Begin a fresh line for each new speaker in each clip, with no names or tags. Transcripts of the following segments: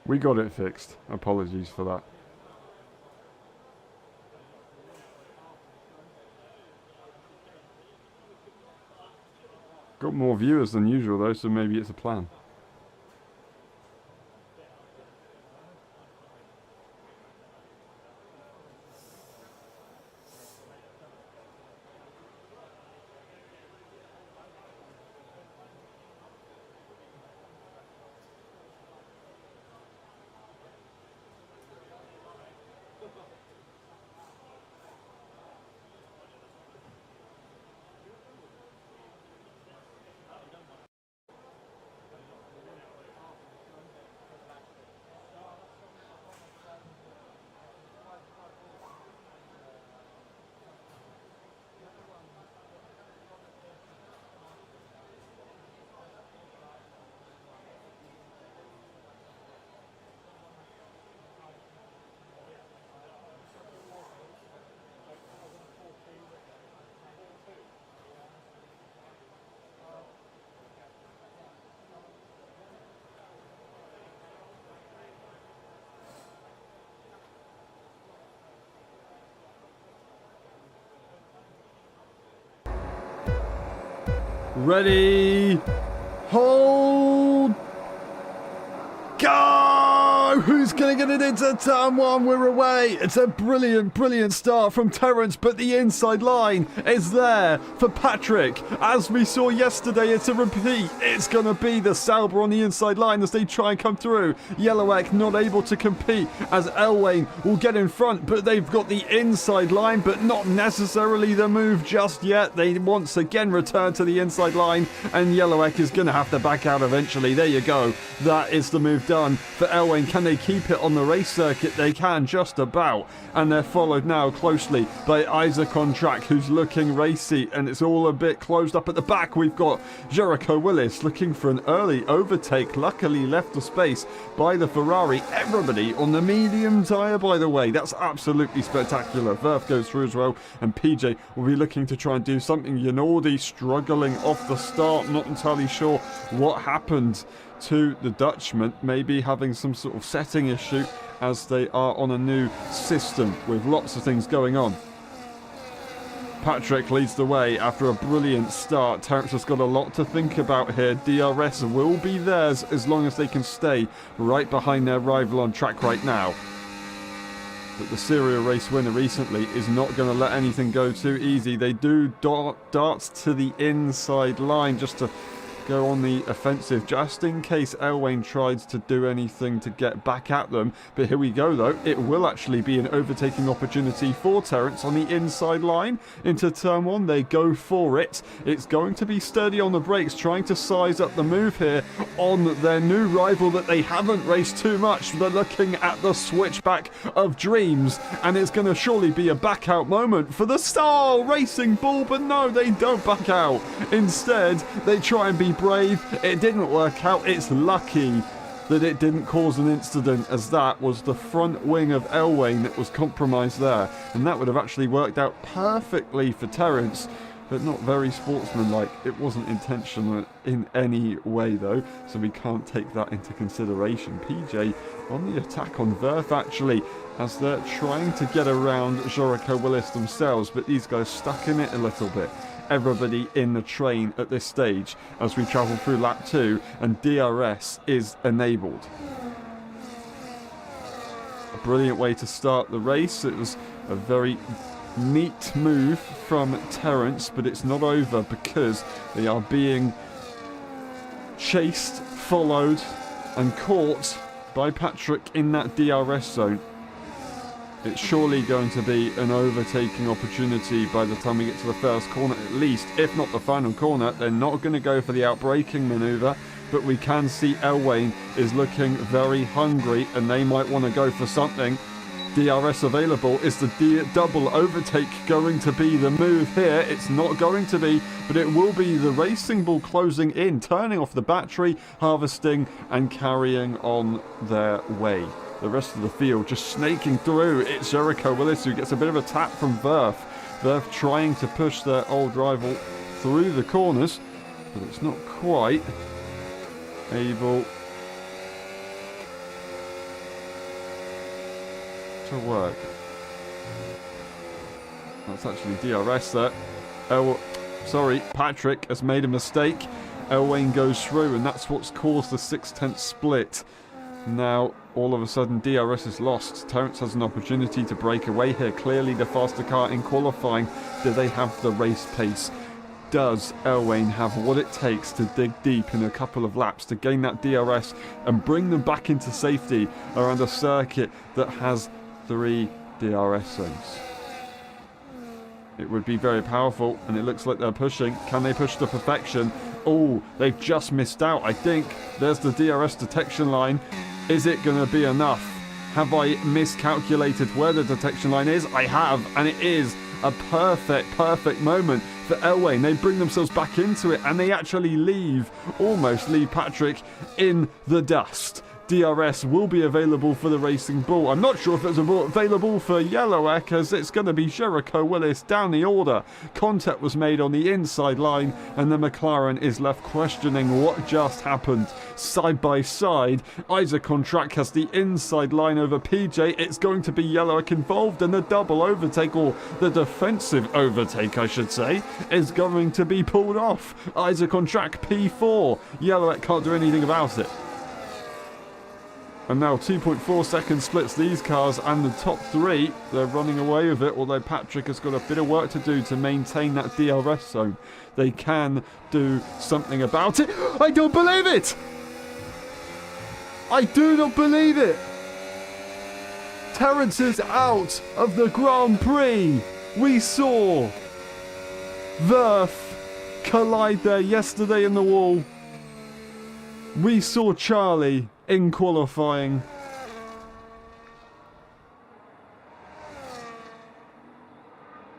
We got it fixed. Apologies for that. Got more viewers than usual though, so maybe it's a plan. Ready, hold, go! Who's going to get it into turn one? We're away. It's a brilliant, brilliant start from Terence, but the inside line is there for Patrick. As we saw yesterday, it's a repeat. It's going to be the Sauber on the inside line as they try and come through. Yellowegg not able to compete as Elwain will get in front, but they've got the inside line, but not necessarily the move just yet. They once again return to the inside line, and Yellowegg is going to have to back out eventually. There you go. That is the move done for Elwain. Can they keep it on the race circuit? They can, just about. And they're followed now closely by Isaac on track, who's looking racy, and it's all a bit closed up at the back. We've got Jericho Willis looking for an early overtake. Luckily left the space by the Ferrari. Everybody on the medium tyre, by the way. That's absolutely spectacular. Verf goes through as well, and PJ will be looking to try and do something. Yanaldi struggling off the start. Not entirely sure what happened to the Dutchman, maybe having some sort of setting issue as they are on a new system with lots of things going on. Patrick leads the way after a brilliant start. Terence has got a lot to think about here. DRS will be theirs as long as they can stay right behind their rival on track right now. But the serial race winner recently is not going to let anything go too easy. They do darts to the inside line just to go on the offensive, just in case Elwain tries to do anything to get back at them. But here we go though, it will actually be an overtaking opportunity for Terence on the inside line into turn one. They go for it. It's going to be steady on the brakes, trying to size up the move here on their new rival that they haven't raced too much. They're looking at the switchback of dreams, and it's going to surely be a back out moment for the Star Racing Bull, but no, they don't back out. Instead, they try and be brave. It didn't work out. It's lucky that it didn't cause an incident, as that was the front wing of Elwain that was compromised there, and that would have actually worked out perfectly for Terence, but not very sportsmanlike. It wasn't intentional in any way though, so we can't take that into consideration. PJ on the attack on Verf actually, as they're trying to get around Jericho Willis themselves, but these guys stuck in it a little bit. Everybody in the train at this stage as we travel through lap 2, and DRS is enabled. A brilliant way to start the race. It was a very neat move from Terence, but it's not over because they are being chased, followed and caught by Patrick in that DRS zone. It's surely going to be an overtaking opportunity by the time we get to the first corner at least, if not the final corner. They're not going to go for the outbraking manoeuvre, but we can see Elwain is looking very hungry and they might want to go for something. DRS available. Is the double overtake going to be the move here? It's not going to be, but it will be the Racing Bull closing in, turning off the battery, harvesting and carrying on their way. The rest of the field just snaking through. It's Jericho Willis who gets a bit of a tap from Verf. Verf trying to push their old rival through the corners, but it's not quite able to work. That's actually DRS there. Sorry, Patrick has made a mistake. Elwain goes through, and that's what's caused the 6/10 split. Now, all of a sudden, DRS is lost. Terence has an opportunity to break away here. Clearly the faster car in qualifying. Do they have the race pace? Does Elwain have what it takes to dig deep in a couple of laps to gain that DRS and bring them back into safety around a circuit that has 3 DRS zones? It would be very powerful, and it looks like they're pushing. Can they push to perfection? Oh, they've just missed out, I think. There's the DRS detection line. Is it going to be enough? Have I miscalculated where the detection line is? I have, and it is a perfect moment for Elwain. They bring themselves back into it, and they actually almost leave Patrick in the dust. DRS will be available for the Racing Bull. I'm not sure if it's available for Yellowek, as it's going to be Jericho Willis down the order. Contact was made on the inside line, and the McLaren is left questioning what just happened. Side by side, Isaac on track has the inside line over PJ. It's going to be Yellowek involved, and the double overtake, or the defensive overtake I should say, is going to be pulled off. Isaac on track, P4. Yellowek can't do anything about it. And now 2.4 seconds splits these cars, and the top 3, they're running away with it, although Patrick has got a bit of work to do to maintain that DRS zone. They can do something about it. I don't believe it! I do not believe it! Terence is out of the Grand Prix. We saw Verf collide there yesterday in the wall. We saw Charlie in qualifying.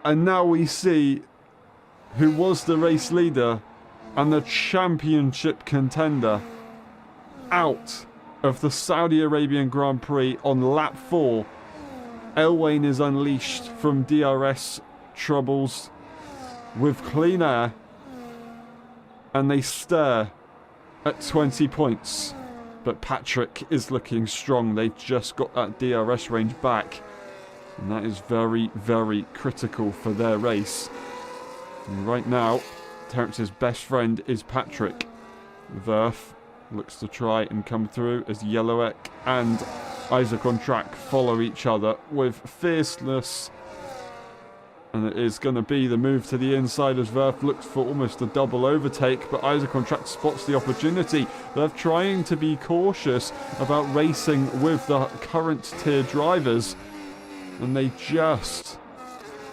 And now we see who was the race leader and the championship contender out of the Saudi Arabian Grand Prix on lap 4. Elwain is unleashed from DRS troubles with clean air, and they stare at 20 points. But Patrick is looking strong. They've just got that DRS range back, and that is very critical for their race. And right now, Terence's best friend is Patrick. Verf looks to try and come through as Yellowek and Isaac on track follow each other with fierceness. And it is going to be the move to the inside as Verf looks for almost a double overtake, but Isaac on track spots the opportunity. They're trying to be cautious about racing with the current tier drivers, and they just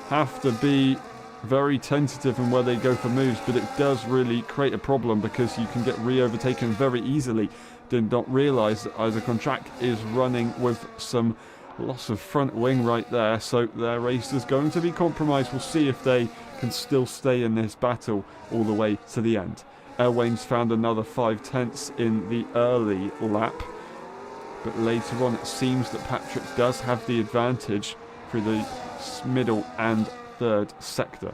have to be very tentative in where they go for moves, but it does really create a problem because you can get re-overtaken very easily. Did not realise that Isaac on track is running with some loss of front wing right there, so their race is going to be compromised. We'll see if they can still stay in this battle all the way to the end. Elwain's found another 5/10 in the early lap, but later on it seems that Patrick does have the advantage through the middle and third sector.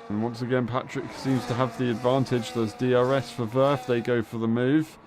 And once again, Patrick seems to have the advantage. There's DRS for Verf. They go for the move.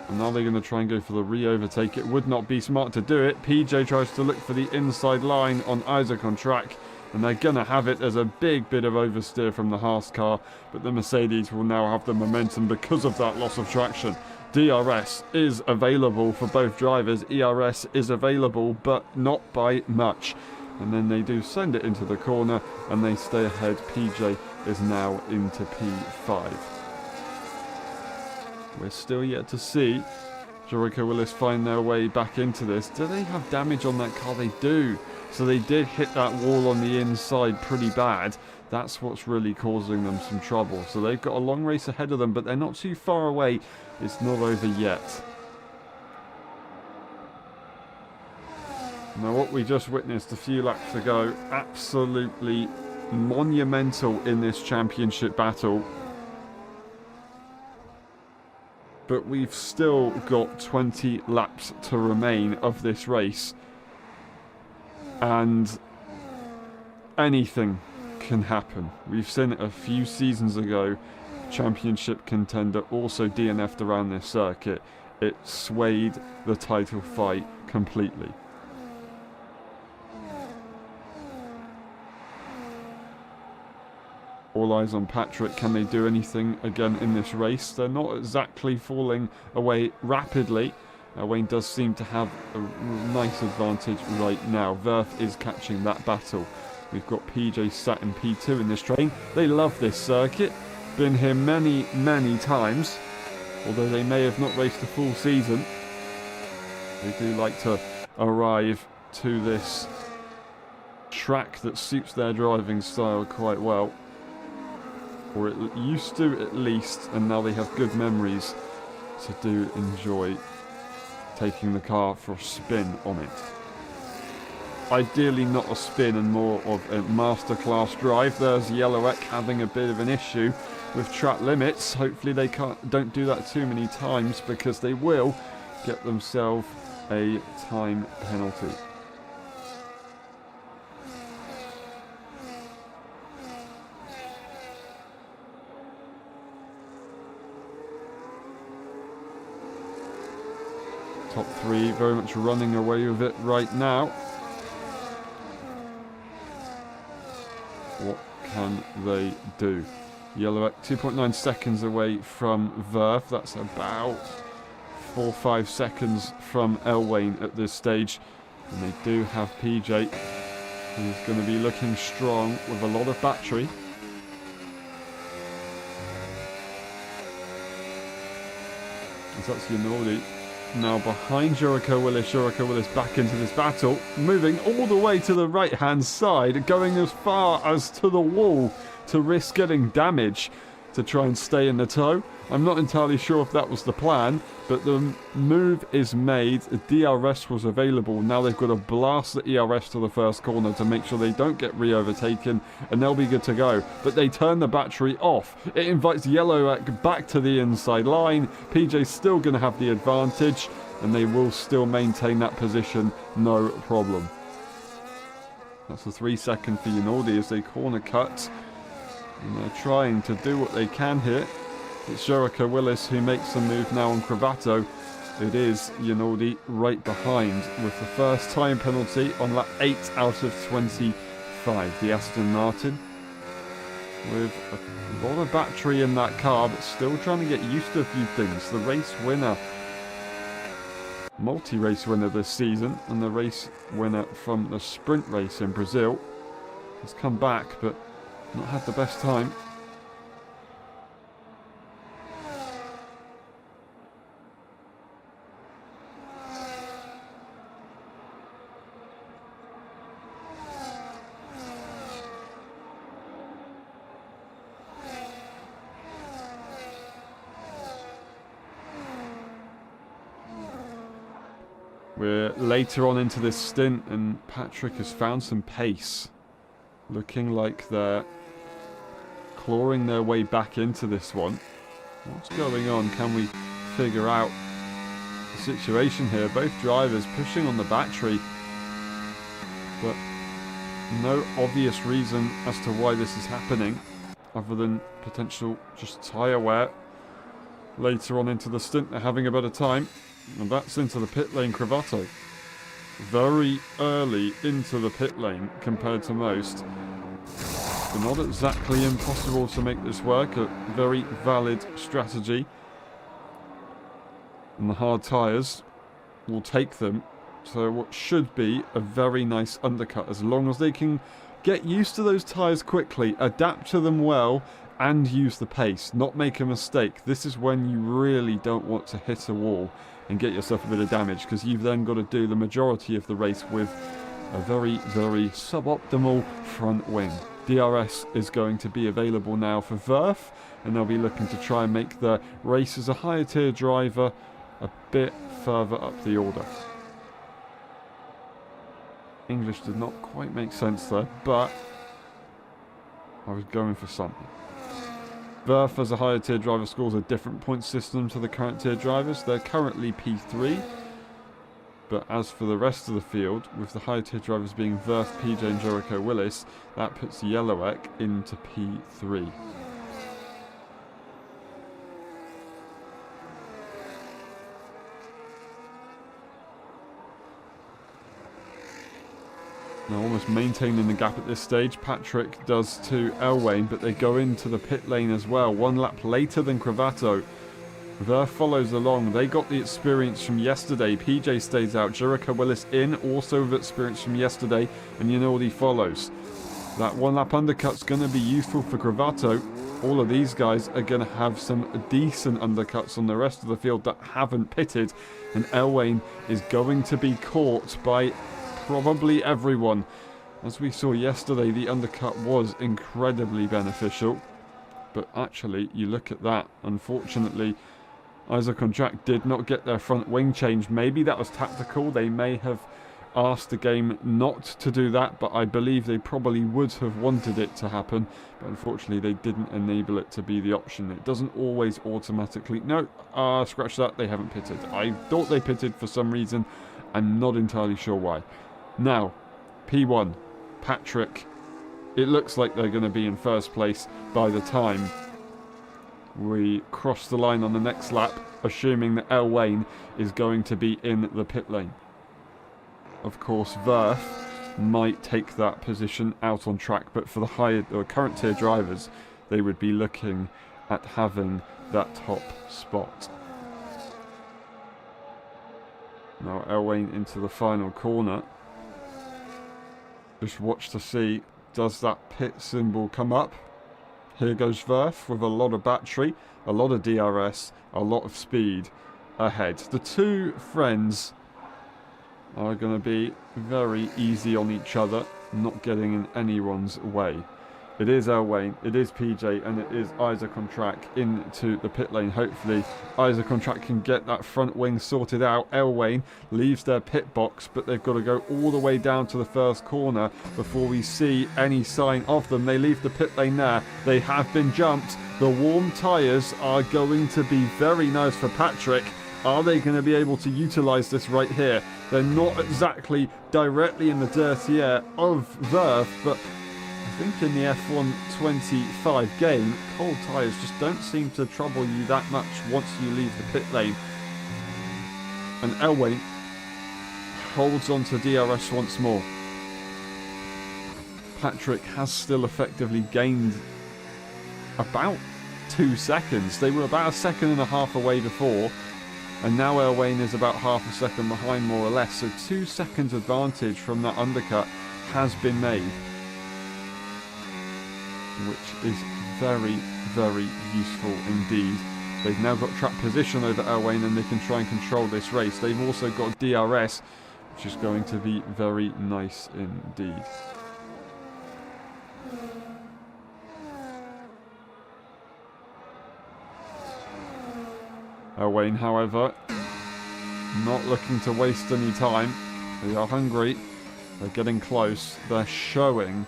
And now they're going to try and go for the re-overtake. It would not be smart to do it. PJ tries to look for the inside line on Isaac on track, and they're going to have it. There's a big bit of oversteer from the Haas car, but the Mercedes will now have the momentum because of that loss of traction. DRS is available for both drivers. ERS is available, but not by much. And then they do send it into the corner, and they stay ahead. PJ is now into P5. We're still yet to see Jericho Willis find their way back into this. Do they have damage on that car? They do. So they did hit that wall on the inside pretty bad. That's what's really causing them some trouble. So they've got a long race ahead of them, but they're not too far away. It's not over yet. Now what we just witnessed a few laps ago, absolutely monumental in this championship battle. but we've still got 20 laps to remain of this race. And anything can happen. We've seen it a few seasons ago. Championship contender also DNF'd around this circuit. It swayed the title fight completely. All eyes on Patrick. Can they do anything again in this race? They're not exactly falling away rapidly. Wayne does seem to have a nice advantage right now. Verf is catching that battle. We've got PJ sat in P2 in this train. They love this circuit. Been here many, many times. Although they may have not raced a full season. They do like to arrive to this track that suits their driving style quite well. Or it used to at least, and now they have good memories to do enjoy taking the car for a spin on it. Ideally not a spin and more of a masterclass drive. There's Yellowek having a bit of an issue with track limits. Hopefully they don't do that too many times, because they will get themselves a time penalty. Top three very much running away with it right now. What can they do? Yellow at 2.9 seconds away from Verf. That's about 4 or 5 seconds from Elwayne at this stage. And they do have PJ, who's going to be looking strong with a lot of battery. So that's Yanodi. Now behind Jericho Willis. Jericho Willis back into this battle, moving all the way to the right hand side, going as far as to the wall to risk getting damage to try and stay in the tow. I'm not entirely sure if that was the plan, but the move is made. DRS was available. Now they've got to blast the ERS to the first corner to make sure they don't get re-overtaken, and they'll be good to go. But they turn the battery off. It invites Yellowek back to the inside line. PJ's still going to have the advantage, and they will still maintain that position, no problem. That's a 3 second for Yanaldi as they corner cut. And they're trying to do what they can here. It's Jericho Willis who makes the move now on Cravato. It is Yanaldi right behind with the first time penalty on lap 8 out of 25. The Aston Martin with a lot of battery in that car, but still trying to get used to a few things. The race winner, multi-race winner this season, and the race winner from the sprint race in Brazil has come back, but not had the best time. We're later on into this stint, and Patrick has found some pace. Looking like they're clawing their way back into this one. What's going on? Can we figure out the situation here? Both drivers pushing on the battery, but no obvious reason as to why this is happening, other than potential just tyre wear. Later on into the stint, they're having a better time, and that's into the pit lane. Cravato very early into the pit lane compared to most. But not exactly impossible to make this work. A very valid strategy. And the hard tyres will take them. So what should be a very nice undercut, as long as they can get used to those tyres quickly, adapt to them well, and use the pace, not make a mistake. This is when you really don't want to hit a wall and get yourself a bit of damage, because you've then got to do the majority of the race with a very, very suboptimal front wing. DRS is going to be available now for Verf, and they'll be looking to try and make the race as a higher tier driver a bit further up the order. English did not quite make sense there, but I was going for something. Verth, as a higher tier driver, scores a different point system to the current tier drivers. They're currently P3. But as for the rest of the field, with the higher tier drivers being Verth, PJ and Jericho Willis, that puts Yellowek into P3. Now almost maintaining the gap at this stage. Patrick does to Elwain, but they go into the pit lane as well. 1 lap later than Cravato. Verth follows along. They got the experience from yesterday. PJ stays out. Jericho Willis in, also with experience from yesterday. And you know what he follows. That 1 lap undercut's going to be useful for Cravato. All of these guys are going to have some decent undercuts on the rest of the field that haven't pitted. And Elwain is going to be caught by probably everyone. As we saw yesterday, the undercut was incredibly beneficial. But actually, you look at that, unfortunately, Isaac on track did not get their front wing changed. Maybe that was tactical. They may have asked the game not to do that, but I believe they probably would have wanted it to happen. But unfortunately, they didn't enable it to be the option. It doesn't always automatically... No, scratch that. They haven't pitted. I thought they pitted for some reason. I'm not entirely sure why. Now, P1, Patrick. It looks like they're going to be in first place by the time we cross the line on the next lap, assuming that Elwain is going to be in the pit lane. Of course, Verth might take that position out on track, but for the higher or current tier drivers, they would be looking at having that top spot. Now Elwain into the final corner. Just watch to see, does that pit symbol come up? Here goes Verth with a lot of battery, a lot of DRS, a lot of speed ahead. The two friends are going to be very easy on each other, not getting in anyone's way. It is Elwain, it is PJ, and it is Isaac on track into the pit lane. Hopefully, Isaac on track can get that front wing sorted out. Elwain leaves their pit box, but they've got to go all the way down to the first corner before we see any sign of them. They leave the pit lane there. They have been jumped. The warm tyres are going to be very nice for Patrick. Are they going to be able to utilise this right here? They're not exactly directly in the dirty air of Verth, but I think in the F1.5 game, cold tyres just don't seem to trouble you that much once you leave the pit lane. And Elwain holds on to DRS once more. Patrick has still effectively gained about 2 seconds. They were about 1.5 seconds away before, and now Elwain is about half a second behind, more or less. So 2 seconds advantage from that undercut has been made, which is very, very useful indeed. They've now got track position over Elwain, and they can try and control this race. They've also got DRS, which is going to be very nice indeed. Elwain, however, not looking to waste any time. They are hungry. They're getting close. They're showing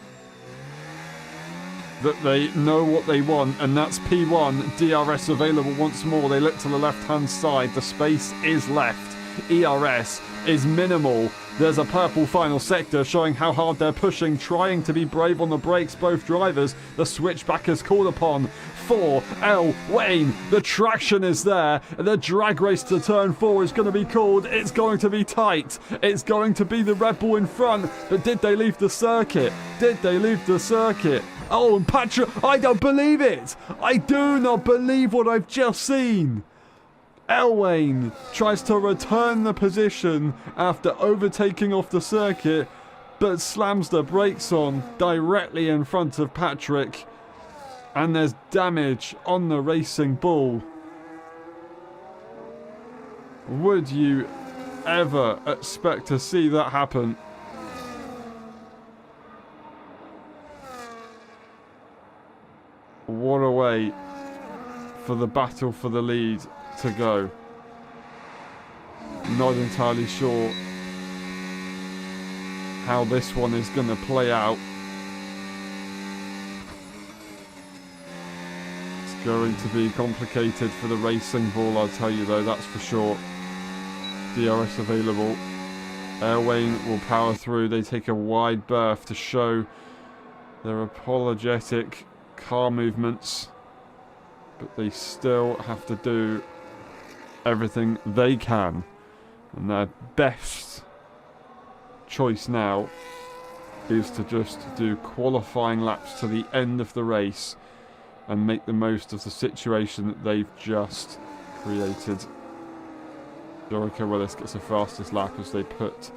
that they know what they want, and that's P1. DRS available once more. They look to the left-hand side. The space is left. ERS is minimal. There's a purple final sector showing how hard they're pushing, trying to be brave on the brakes, both drivers. The switchback is called upon for Elwain. The traction is there. The drag race to turn 4 is going to be called. It's going to be tight. It's going to be the Red Bull in front. But did they leave the circuit? Did they leave the circuit? Oh, and Patrick, I don't believe it. I do not believe what I've just seen. Elwain tries to return the position after overtaking off the circuit, but slams the brakes on directly in front of Patrick. And there's damage on the Racing Bull. Would you ever expect to see that happen? What a way for the battle for the lead to go. Not entirely sure how this one is going to play out. It's going to be complicated for the racing ball, I'll tell you though, that's for sure. DRS available. Airwayne will power through. They take a wide berth to show their apologetic car movements, but they still have to do everything they can, and their best choice now is to just do qualifying laps to the end of the race and make the most of the situation that they've just created. Jericho Willis gets the fastest lap as they put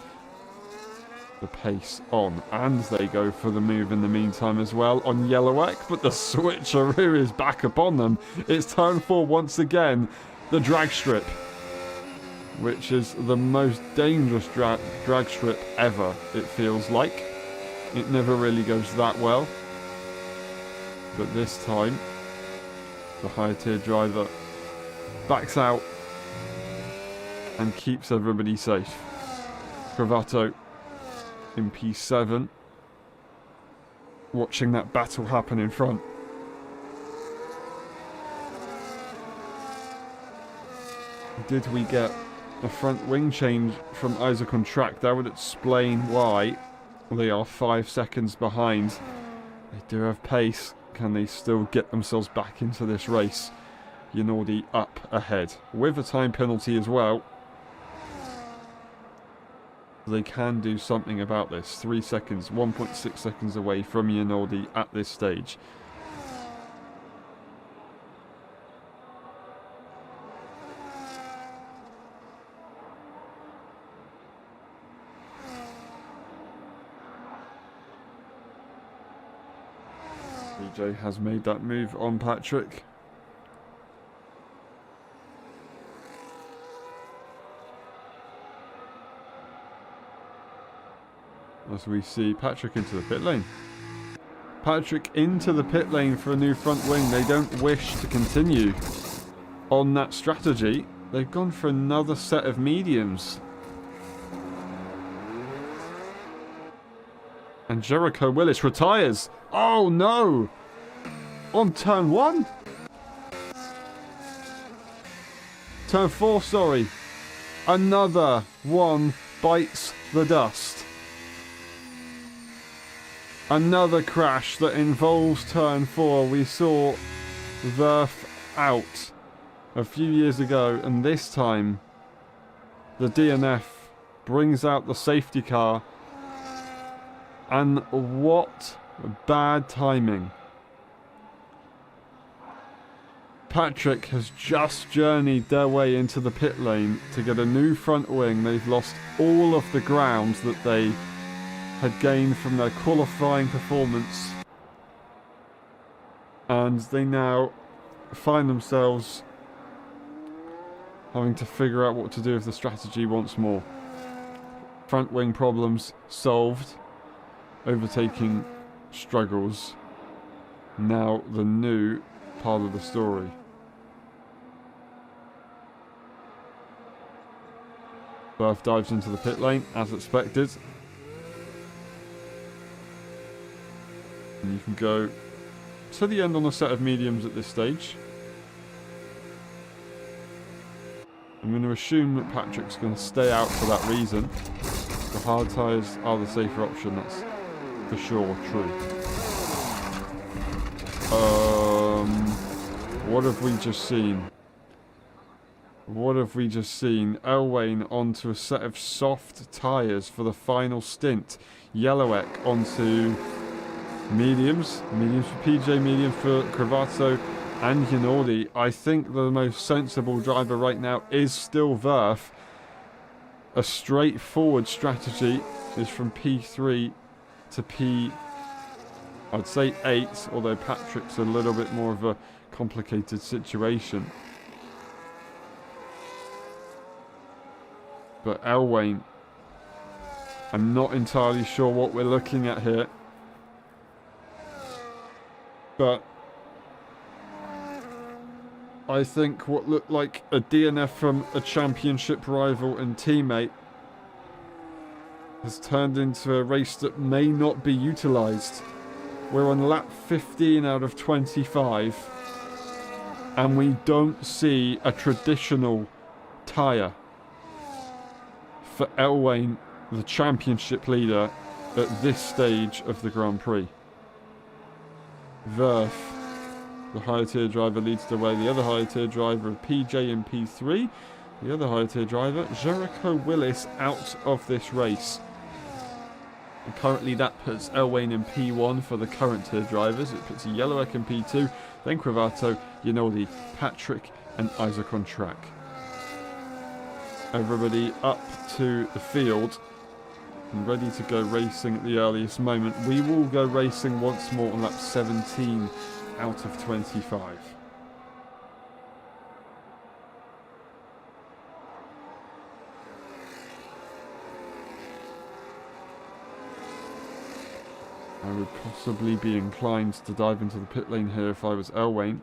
the pace on, and they go for the move in the meantime as well on Yellowek, but the switcheroo is back upon them. It's turn 4 once again, the drag strip, which is the most dangerous drag strip ever, it feels like. It never really goes that well, but this time the higher tier driver backs out and keeps everybody safe. Cravato in P7, watching that battle happen in front. Did we get a front wing change from Isaac on track? That would explain why they are 5 seconds behind. They do have pace. Can they still get themselves back into this race? Yanaldi up ahead with a time penalty as well. They can do something about this. 3 seconds, 1.6 seconds away from Yanaldi at this stage. DJ has made that move on Patrick. As we see Patrick into the pit lane. Patrick into the pit lane for a new front wing. They don't wish to continue on that strategy. They've gone for another set of mediums. And Jericho Willis retires. Oh no! On turn 1? Turn 4, sorry. Another one bites the dust. Another crash that involves turn 4. We saw Verf out a few years ago, and this time the DNF brings out the safety car. And what bad timing. Patrick has just journeyed their way into the pit lane to get a new front wing. They've lost all of the ground that they had gained from their qualifying performance, and they now find themselves having to figure out what to do with the strategy once more. Front wing problems solved, overtaking struggles, now the new part of the story. Berth dives into the pit lane as expected. And you can go to the end on a set of mediums at this stage. I'm going to assume that Patrick's going to stay out for that reason. The hard tyres are the safer option, that's for sure true. What have we just seen? What have we just seen? Elwain onto a set of soft tyres for the final stint. Yellowek onto mediums. Mediums for PJ, mediums for Cravato and Yanaldi. I think the most sensible driver right now is still Verf. A straightforward strategy is from P3 to I'd say 8, although Patrick's a little bit more of a complicated situation. But Elwain, I'm not entirely sure what we're looking at here. But I think what looked like a DNF from a championship rival and teammate has turned into a race that may not be utilised. We're on lap 15 out of 25. And we don't see a traditional tyre for Elwain, the championship leader, at this stage of the Grand Prix. Verf, the higher tier driver, leads the way. The other higher tier driver, PJ in P3. The other higher tier driver, Jericho Willis, out of this race. And currently that puts Elwain in P1 for the current tier drivers. It puts Yellowek in P2, then Cravato, Yanoldi, Patrick and Isaac on track. Everybody up to the field and ready to go racing at the earliest moment. We will go racing once more on lap 17 out of 25. I would possibly be inclined to dive into the pit lane here if I was Elwain.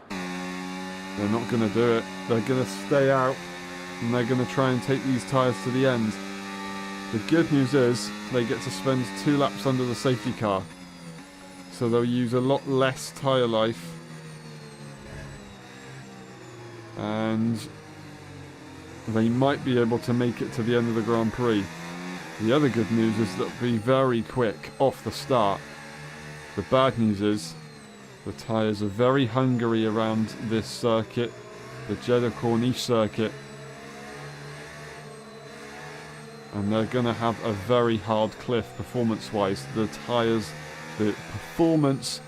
They're not going to do it. They're going to stay out and they're going to try and take these tyres to the end. The good news is they get to spend 2 laps under the safety car. So they'll use a lot less tyre life. And they might be able to make it to the end of the Grand Prix. The other good news is that they'll be very quick off the start. The bad news is the tyres are very hungry around this circuit, the Jeddah Corniche circuit. And they're going to have a very hard cliff performance-wise. The tyres, the performance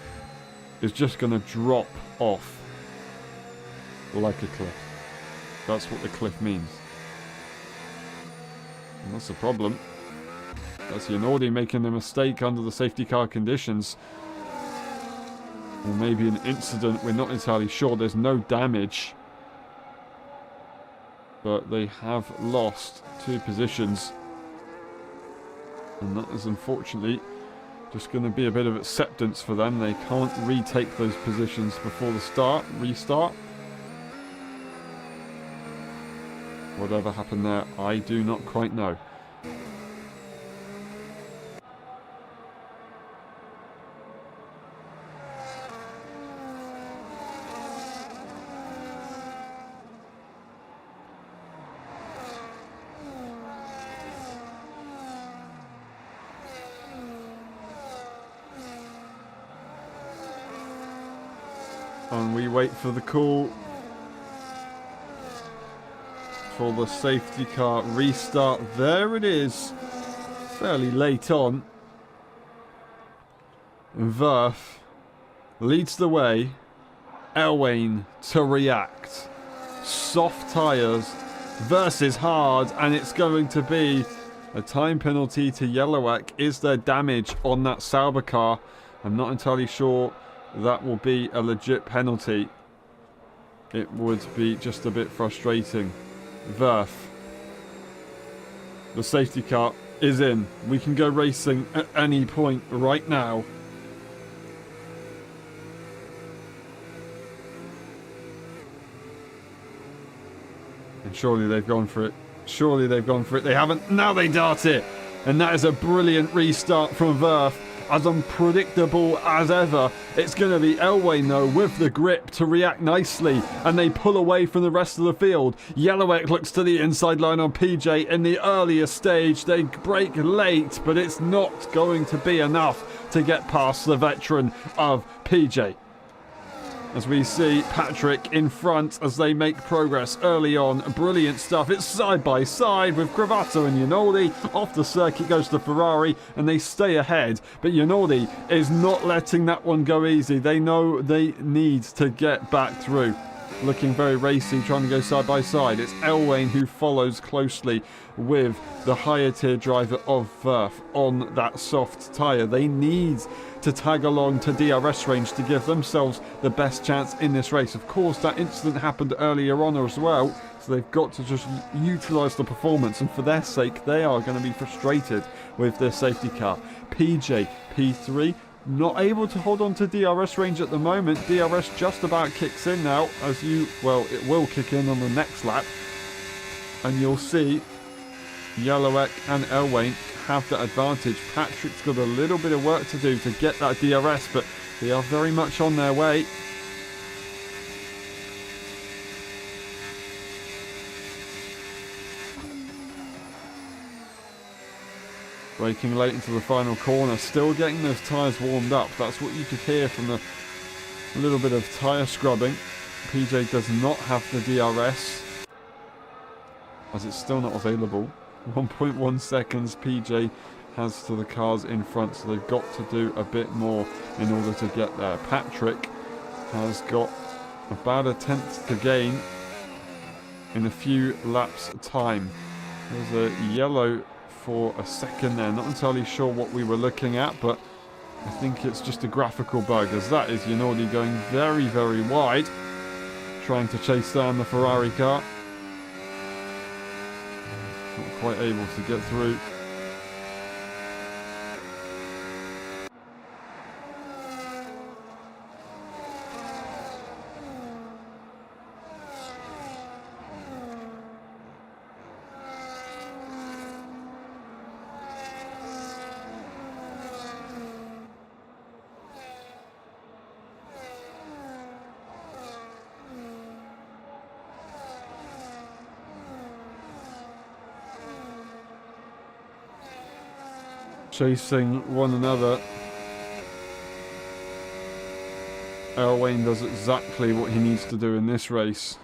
is just going to drop off like a cliff. That's what the cliff means. And that's the problem. That's Yanoldi making a mistake under the safety car conditions. Or maybe an incident, we're not entirely sure. There's no damage. But they have lost 2 positions. And that is unfortunately just going to be a bit of acceptance for them. They can't retake those positions before the restart. Whatever happened there, I do not quite know. And we wait for the call for the safety car restart. There it is. Fairly late on. Verf leads the way. Elwain to react. Soft tyres versus hard, and it's going to be a time penalty to Yellowek. Is there damage on that Sauber car? I'm not entirely sure that will be a legit penalty. It would be just a bit frustrating. Verf. The safety car is in. We can go racing at any point right now. And surely they've gone for it. Surely they've gone for it. They haven't. Now they dart it. And that is a brilliant restart from Verf. As unpredictable as ever. It's going to be Elwain though with the grip to react nicely, and they pull away from the rest of the field. Yellowek looks to the inside line on PJ in the earlier stage. They break late, but it's not going to be enough to get past the veteran of PJ. As we see Patrick in front as they make progress early on. Brilliant stuff. It's side by side with Cravato and Yanoldi. Off the circuit goes the Ferrari and they stay ahead. But Yanoldi is not letting that one go easy. They know they need to get back through. Looking very racy, trying to go side by side. It's Elwain who follows closely with the higher tier driver of Verf on that soft tyre. They need to tag along to DRS range to give themselves the best chance in this race. Of course, that incident happened earlier on as well, so they've got to just utilise the performance, and for their sake, they are going to be frustrated with their safety car. PJ, P3, not able to hold on to DRS range at the moment. DRS just about kicks in now, well, it will kick in on the next lap, and you'll see Yellowek and Elwain have that advantage. Patrick's got a little bit of work to do to get that DRS, but they are very much on their way. Braking late into the final corner, still getting those tyres warmed up. That's what you could hear from the little bit of tyre scrubbing. PJ does not have the DRS, as it's still not available. 1.1 seconds PJ has to the cars in front, so they've got to do a bit more in order to get there. Patrick has got about a tenth to gain in a few laps time. There's a yellow for a second there. Not entirely sure what we were looking at, but I think it's just a graphical bug, as that is Yanodi going very, very wide, trying to chase down the Ferrari car. Not quite able to get through. Chasing one another. Wayne does exactly what he needs to do in this race.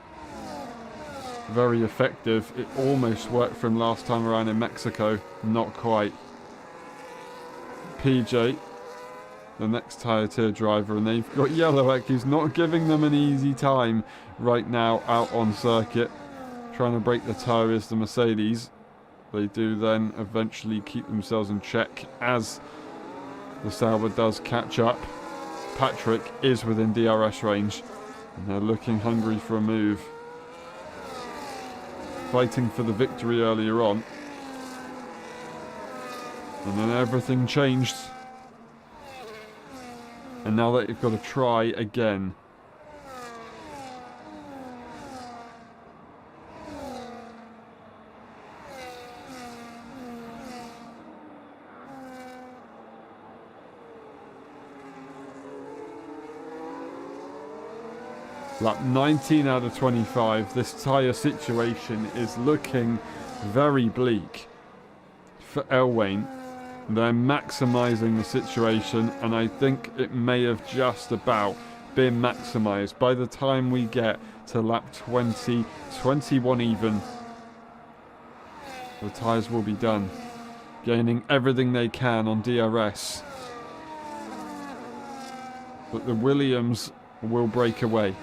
Very effective. It almost worked for him last time around in Mexico. Not quite. PJ, the next tyre tier driver, and they've got Yellowek, who's not giving them an easy time right now out on circuit. Trying to break the tyre is the Mercedes. They do then eventually keep themselves in check as the Sauber does catch up. Patrick is within DRS range, and they're looking hungry for a move. Fighting for the victory earlier on. And then everything changed. And now they've got to try again. Lap 19 out of 25. This tyre situation is looking very bleak for Elwain. They're maximising the situation, and I think it may have just about been maximised. By the time we get to lap 20, 21 even, the tyres will be done, gaining everything they can on DRS. But the Williams will break away.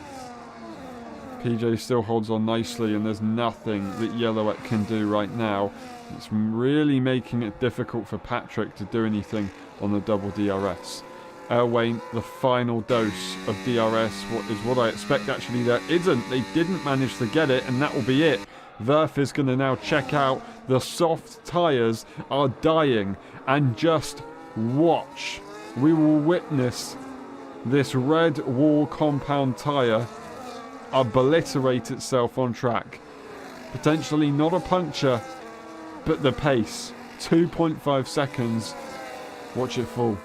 PJ still holds on nicely, and there's nothing that Yellowek can do right now. It's really making it difficult for Patrick to do anything on the double DRS. Wayne, the final dose of DRS, what is what I expect. Actually, there isn't. They didn't manage to get it, and that will be it. Verf is going to now check out. The soft tyres are dying, and just watch. We will witness this red wall compound tyre obliterate itself on track. Potentially not a puncture, but the pace. 2.5 seconds. Watch it fall.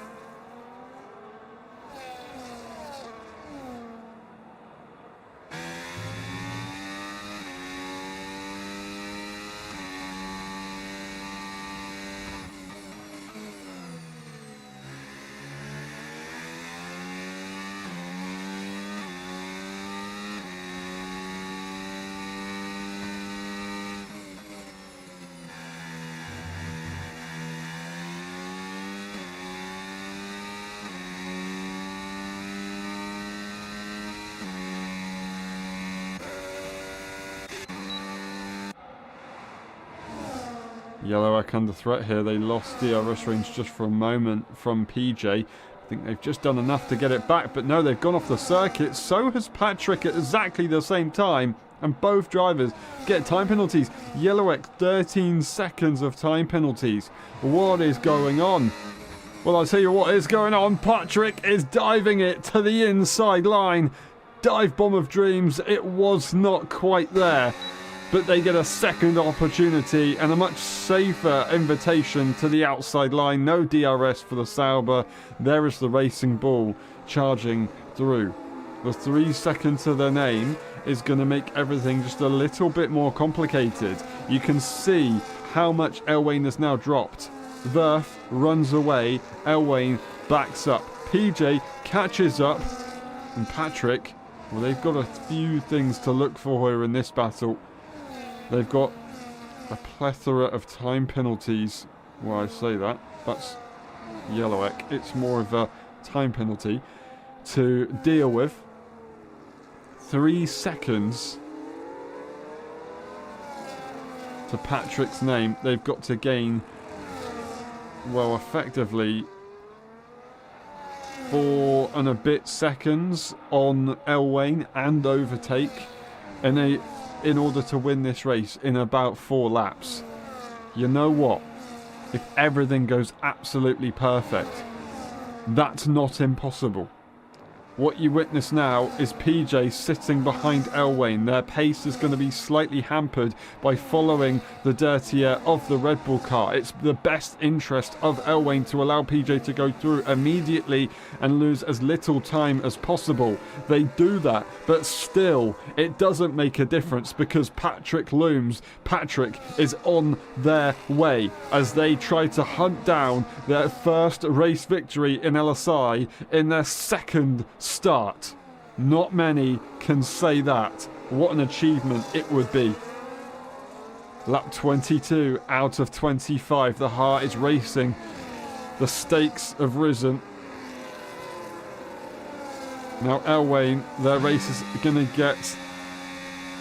Yellowek under threat here. They lost DRS range just for a moment from PJ. I think they've just done enough to get it back, but no, they've gone off the circuit. So has Patrick at exactly the same time, and both drivers get time penalties. Yellowek, 13 seconds of time penalties. What is going on? Well, I'll tell you what is going on. Patrick is diving it to the inside line. Dive bomb of dreams. It was not quite there, but they get a second opportunity and a much safer invitation to the outside line. No DRS for the Sauber. There is the Racing Bull charging through. The 3 seconds to their name is going to make everything just a little bit more complicated. You can see how much Elwain has now dropped. Verth runs away. Elwain backs up. PJ catches up. And Patrick, well, they've got a few things to look for here in this battle. They've got a plethora of time penalties. Well, I say that. That's Yellowek. It's more of a time penalty to deal with. 3 seconds to Patrick's name. They've got to gain, well, effectively 4 and a bit seconds on Elwain and overtake in order to win this race in about 4 laps. You know what? If everything goes absolutely perfect, that's not impossible. What you witness now is PJ sitting behind Elwain. Their pace is going to be slightly hampered by following the dirtier of the Red Bull car. It's the best interest of Elwain to allow PJ to go through immediately and lose as little time as possible. They do that, but still, it doesn't make a difference because Patrick looms. Patrick is on their way as they try to hunt down their first race victory in LSI in their second start. Not many can say that. What an achievement it would be. Lap 22 out of 25. The heart is racing. The stakes have risen. Now Elwain, their race is going to get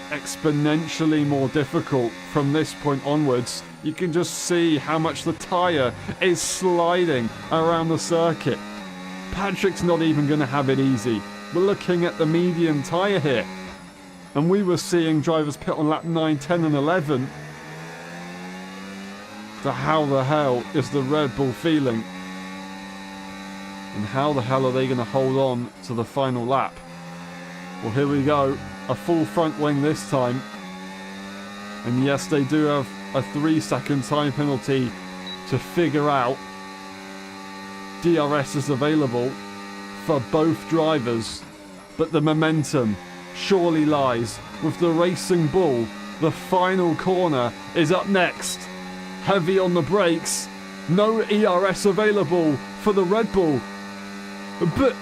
exponentially more difficult from this point onwards. You can just see how much the tyre is sliding around the circuit. Patrick's not even going to have it easy. We're looking at the medium tyre here. And we were seeing drivers pit on lap 9, 10 and 11. So how the hell is the Red Bull feeling? And how the hell are they going to hold on to the final lap? Well, here we go. A full front wing this time. And yes, they do have a 3-second time penalty to figure out. DRS is available for both drivers, but the momentum surely lies with the Racing Bull. The final corner is up next. Heavy on the brakes, no ERS available for the Red Bull, but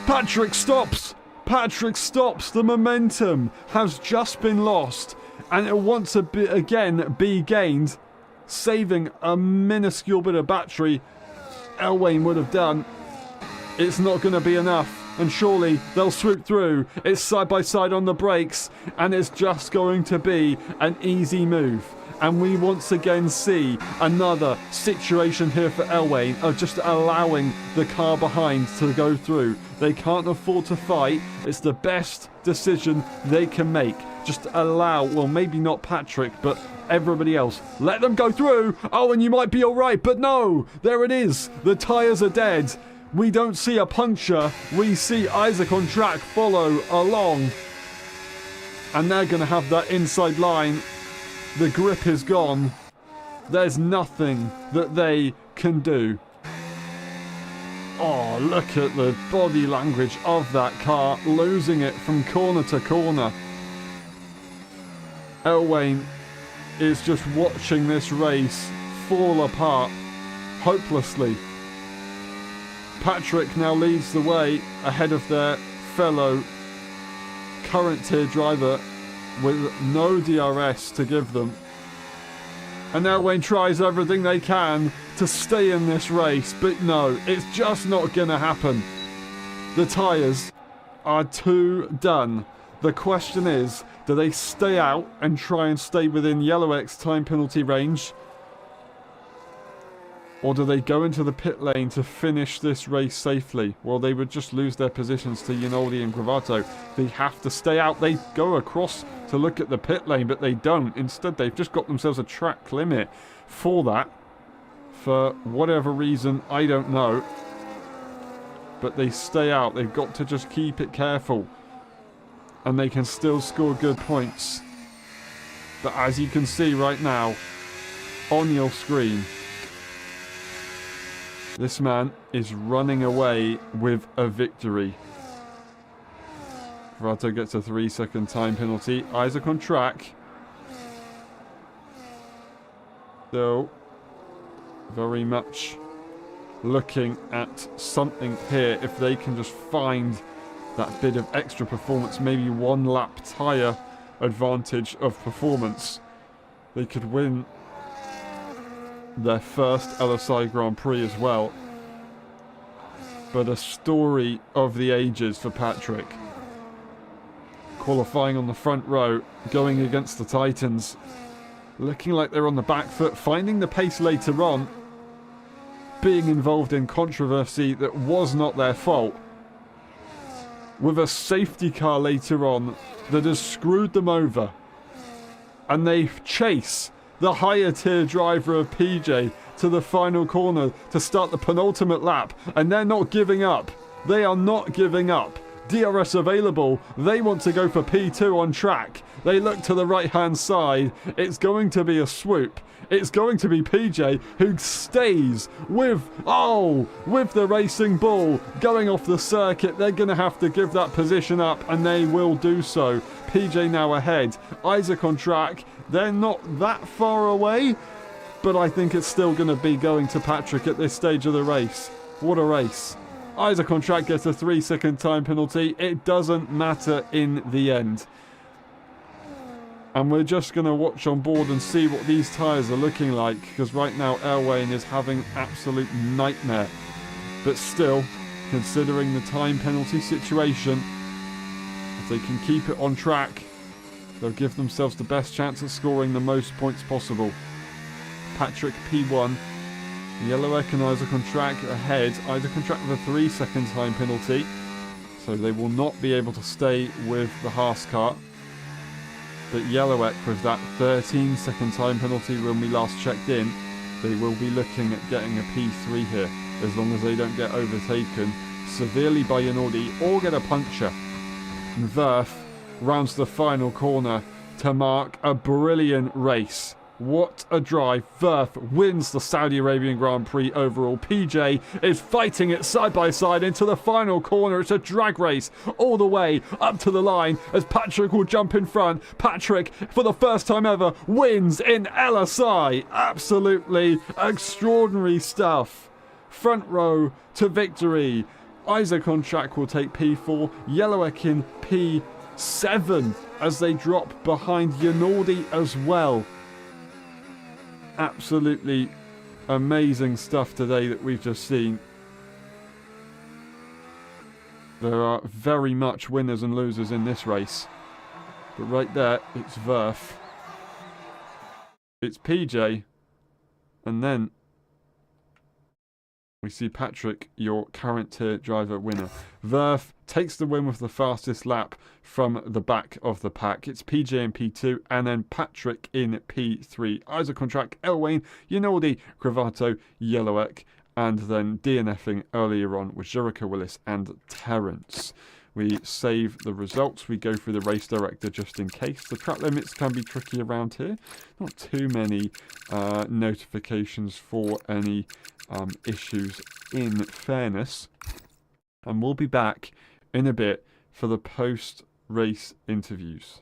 Patrick stops. Patrick stops. The momentum has just been lost, and it wants to be gained, saving a minuscule bit of battery. Elwain would have done. It's not going to be enough, and surely they'll swoop through. It's side by side on the brakes, and it's just going to be an easy move. And we once again see another situation here for Elwain of just allowing the car behind to go through. They can't afford to fight. It's the best decision they can make. Just allow, well, maybe not Patrick, but everybody else. Let them go through. Oh, and you might be all right, but no. There it is. The tyres are dead. We don't see a puncture. We see Isaac on track follow along. And they're going to have that inside line. The grip is gone. There's nothing that they can do. Oh, look at the body language of that car, losing it from corner to corner. Elwain is just watching this race fall apart hopelessly. Patrick now leads the way ahead of their fellow current tier driver with no DRS to give them. And Elwain tries everything they can to stay in this race, but no, it's just not going to happen. The tyres are too done. The question is, do they stay out and try and stay within Yellowek's time penalty range? Or do they go into the pit lane to finish this race safely? Well, they would just lose their positions to Yanoldi and Gravato. They have to stay out. They go across to look at the pit lane, but they don't. Instead, they've just got themselves a track limit for that. For whatever reason, I don't know. But they stay out. They've got to just keep it careful. And they can still score good points. But as you can see right now, on your screen, this man is running away with a victory. Gravato gets a 3-second time penalty. Isaac on track. So, very much looking at something here. If they can just find that bit of extra performance, maybe one lap tyre advantage of performance, they could win their first LSI Grand Prix as well. But a story of the ages for Patrick. Qualifying on the front row, going against the Titans. Looking like they're on the back foot, finding the pace later on. Being involved in controversy that was not their fault. With a safety car later on that has screwed them over. And they chase the higher tier driver of PJ to the final corner to start the penultimate lap, and they're not giving up. They are not giving up. DRS available. They want to go for P2 on track. They look to the right hand side. It's going to be a swoop. It's going to be PJ who stays with the Racing Bull going off the circuit. They're going to have to give that position up, and they will do so. PJ now ahead. Isaac on track. They're not that far away, but I think it's still going to be going to Patrick at this stage of the race. What a race. Isaac on track gets a 3-second time penalty. It doesn't matter in the end. And we're just going to watch on board and see what these tyres are looking like, because right now Elwain is having absolute nightmare. But still, considering the time penalty situation, if they can keep it on track, they'll give themselves the best chance at scoring the most points possible. Patrick P1, Yellowek and Isaac on track ahead. Isaac on track with a 3-second time penalty, so they will not be able to stay with the Haas car. But Yellowek with that 13-second time penalty when we last checked in, they will be looking at getting a P3 here, as long as they don't get overtaken severely by Yanodi or get a puncture. And Verf rounds the final corner to mark a brilliant race. What a drive. Verf wins the Saudi Arabian Grand Prix overall. PJ is fighting it side by side into the final corner. It's a drag race all the way up to the line as Patrick will jump in front. Patrick, for the first time ever, wins in LSI. Absolutely extraordinary stuff. Front row to victory. Isaac on track will take P4. Yellowek in P7 as they drop behind Yanaldi as well. Absolutely amazing stuff today that we've just seen. There are very much winners and losers in this race. But right there, it's Verf. It's PJ. And then we see Patrick, your current tier driver winner. Verf takes the win with the fastest lap from the back of the pack. It's PJ in P2 and then Patrick in P3. Isaac on track, Elwain, Yanaldi, Cravato, Yellowek, and then DNFing earlier on with Jericho Willis and Terrence. We save the results. We go through the race director just in case. The track limits can be tricky around here. Not too many notifications for any issues in fairness. And we'll be back in a bit for the post-race interviews.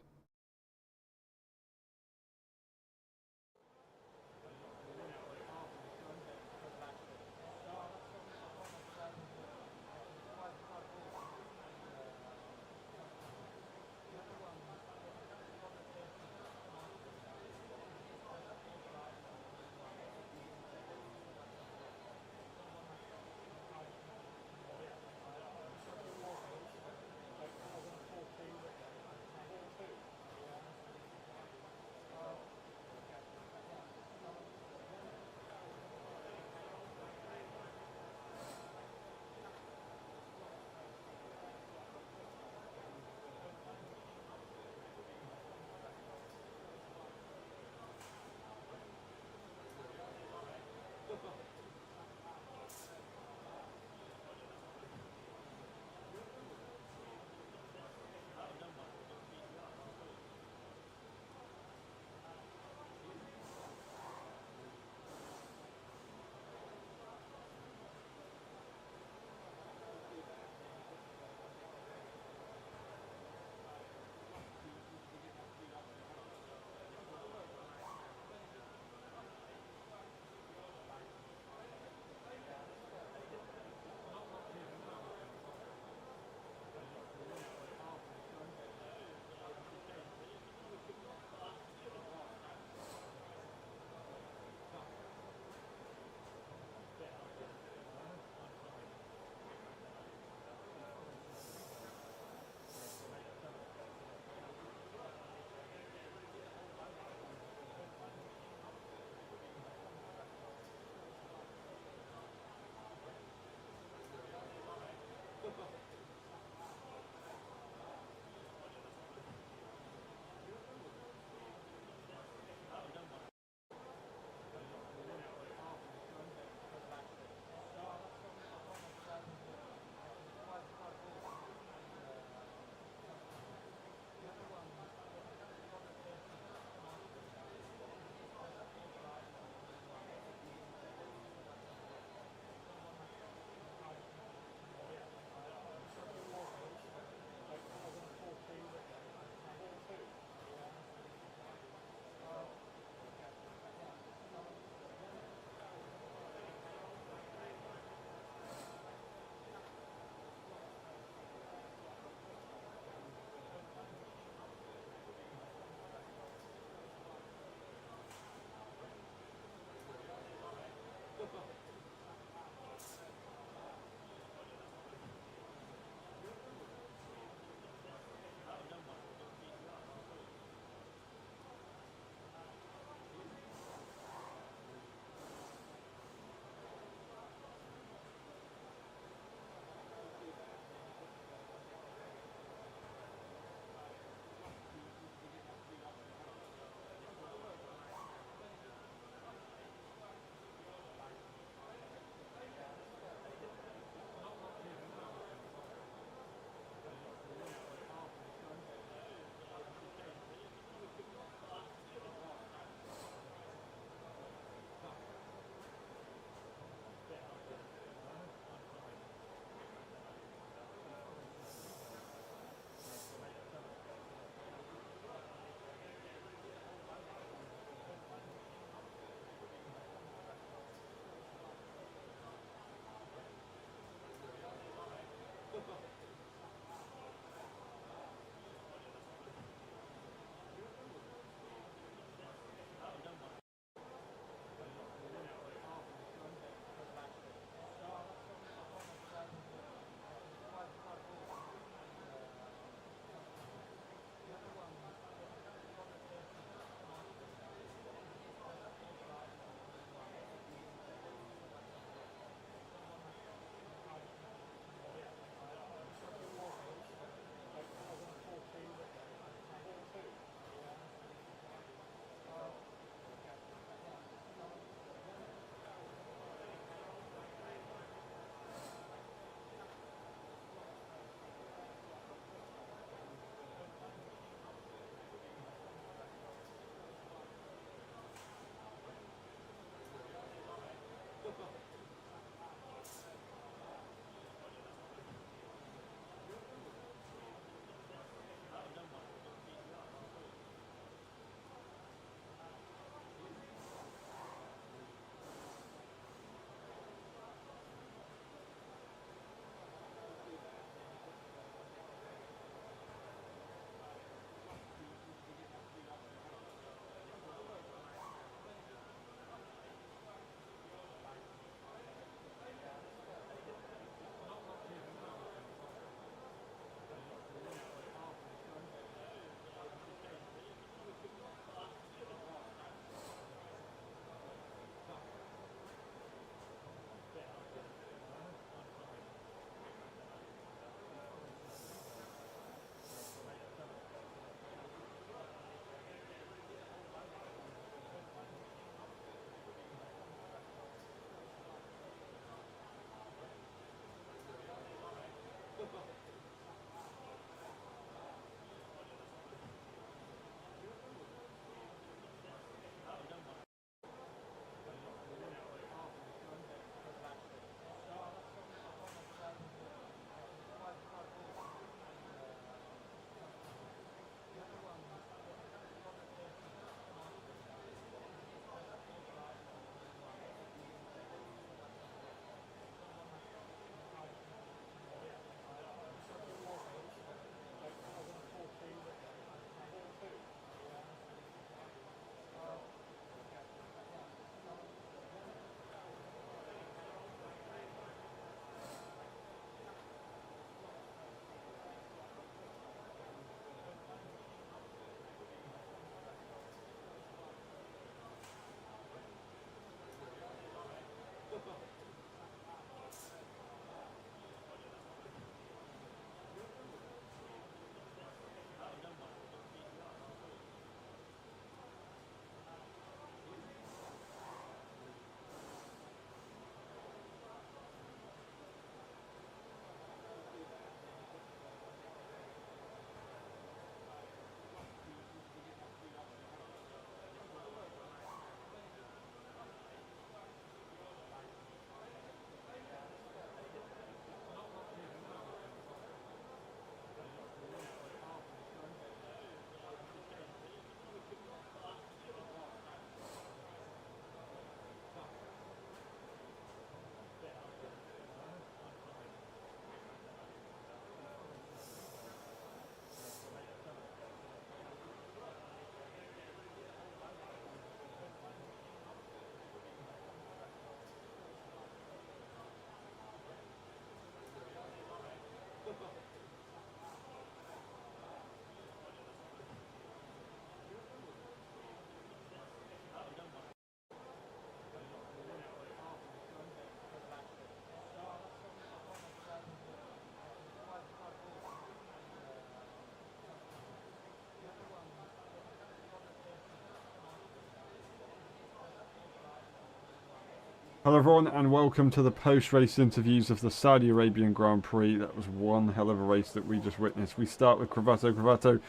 Hello everyone and welcome to the post-race interviews of the Saudi Arabian Grand Prix. That was one hell of a race that we just witnessed. We start with Cravato. Cravato,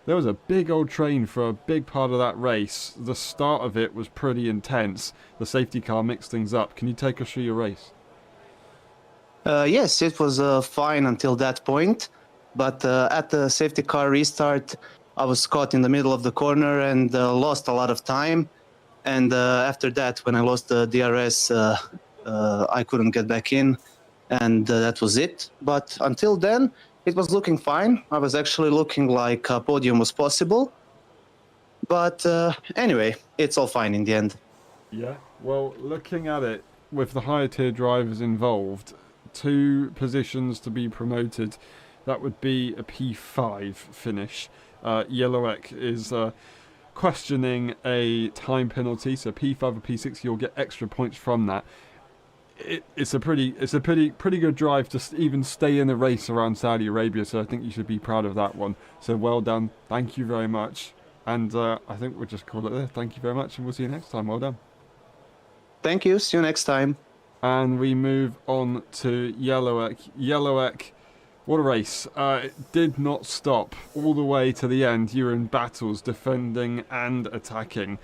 there was a big old train for a big part of that race. The start of it was pretty intense. The safety car mixed things up. Can you take us through your race?
Yes, it was fine until that point. But at the safety car restart, I was caught in the middle of the corner and lost a lot of time. And after that, when I lost the DRS, I couldn't get back in. And that was it. But until then, it was looking fine. I was actually looking like a podium was possible. But anyway, it's all fine in the end.
Yeah, well, looking at it, with the higher tier drivers involved, 2 positions to be promoted, that would be a P5 finish. Yellowek is questioning a time penalty, so P5 or P6, you'll get extra points from that. It's a pretty good drive to even stay in the race around Saudi Arabia, so I think you should be proud of that one. So well done, thank you very much, and I think we'll just call it there. Thank you very much, and we'll see you next time. Well done.
Thank you. See you next time.
And we move on to Yellowek. Yellowek, what a race. It did not stop all the way to the end. You were in battles, defending and attacking.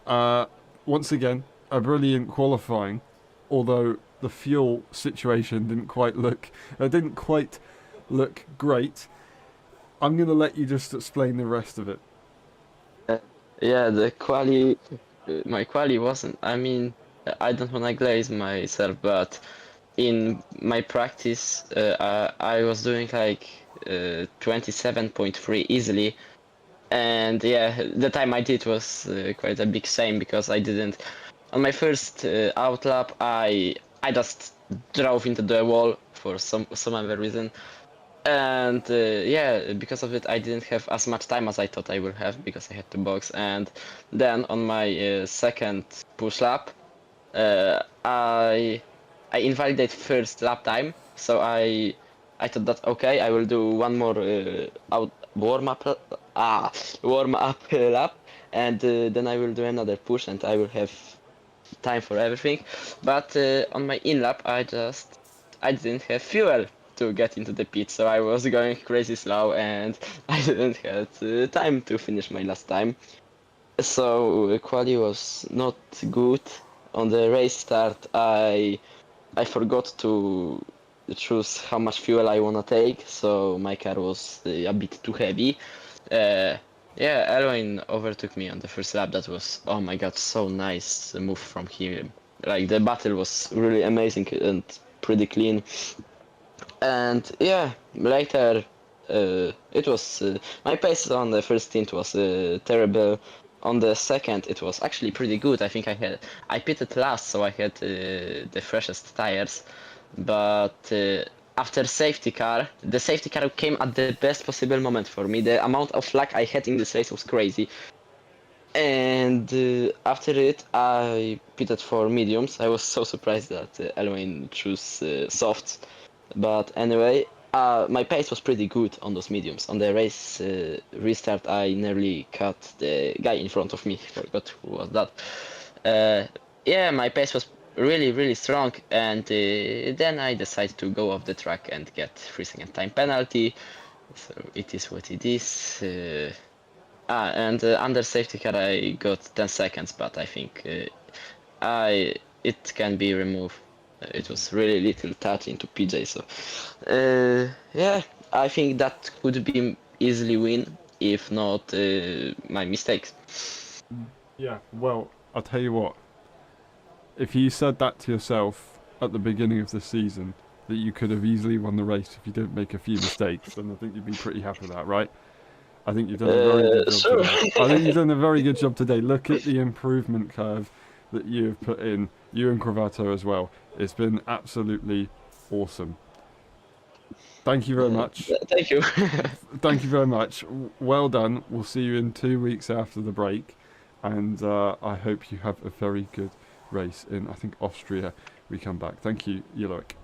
Once again, a brilliant qualifying, although the fuel situation didn't quite look great. I'm going to let you just explain the rest of it.
Yeah, my quali wasn't. I mean, I don't want to glaze myself, but in my practice, I was doing like 27.3 easily, and yeah, the time I did was quite a big shame because I didn't. On my first out lap, I just drove into the wall for some other reason. And yeah, because of it, I didn't have as much time as I thought I would have because I had to box. And then on my second push lap, I invalidated first lap time. So I thought that okay, I will do one more warm up lap, and then I will do another push, and I will have time for everything. But on my in lap, I didn't have fuel to get into the pit, so I was going crazy slow and I didn't have time to finish my last time. So quali was not good. On the race start, I forgot to choose how much fuel I wanna take, so my car was a bit too heavy. Yeah, Erwin overtook me on the first lap. That was, oh my god, so nice move from him. Like the battle was really amazing and pretty clean. And yeah, later it was my pace on the first stint was terrible. On the second, it was actually pretty good. I think I pitted last, so I had the freshest tires. But after the safety car came at the best possible moment for me. The amount of luck I had in this race was crazy. And after it, I pitted for mediums. I was so surprised that Elwin chose softs. But anyway, my pace was pretty good on those mediums. On the race restart, I nearly cut the guy in front of me. Forgot who was that. Yeah, my pace was really strong, and then I decided to go off the track and get 3-second time penalty. So it is what it is. And under safety car I got 10 seconds, but I think it can be removed. It was really little touch into PJ, so yeah, I think that could be easily win if not my mistakes.
Yeah, well, I'll tell you what. If you said that to yourself at the beginning of the season, that you could have easily won the race if you didn't make a few mistakes, then I think you'd be pretty happy with that, right? I think you've done a very good job
sure.
today. I think you've done a very good job today. Look at the improvement curve that you have put in, you and Cravato as well. It's been absolutely awesome. Thank you very much.
Thank you.
Thank you very much. Well done. We'll see you in 2 weeks after the break. And I hope you have a very good race in, I think, Austria. We come back. Thank you, Yellowek.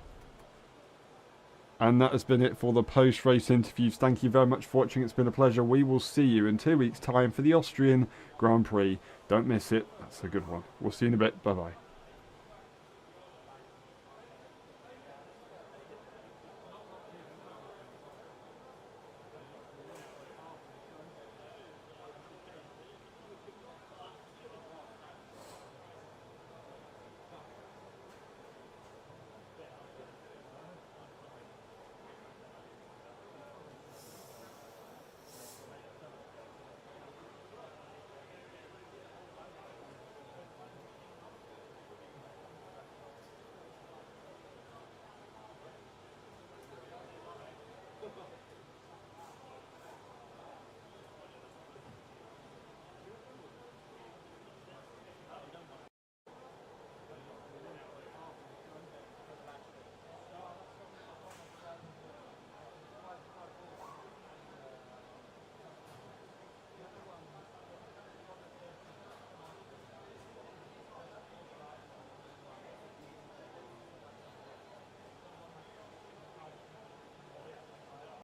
And that has been it for the post-race interviews. Thank you very much for watching. It's been a pleasure. We will see you in 2 weeks' time for the Austrian Grand Prix. Don't miss it. That's a good one. We'll see you in a bit. Bye-bye.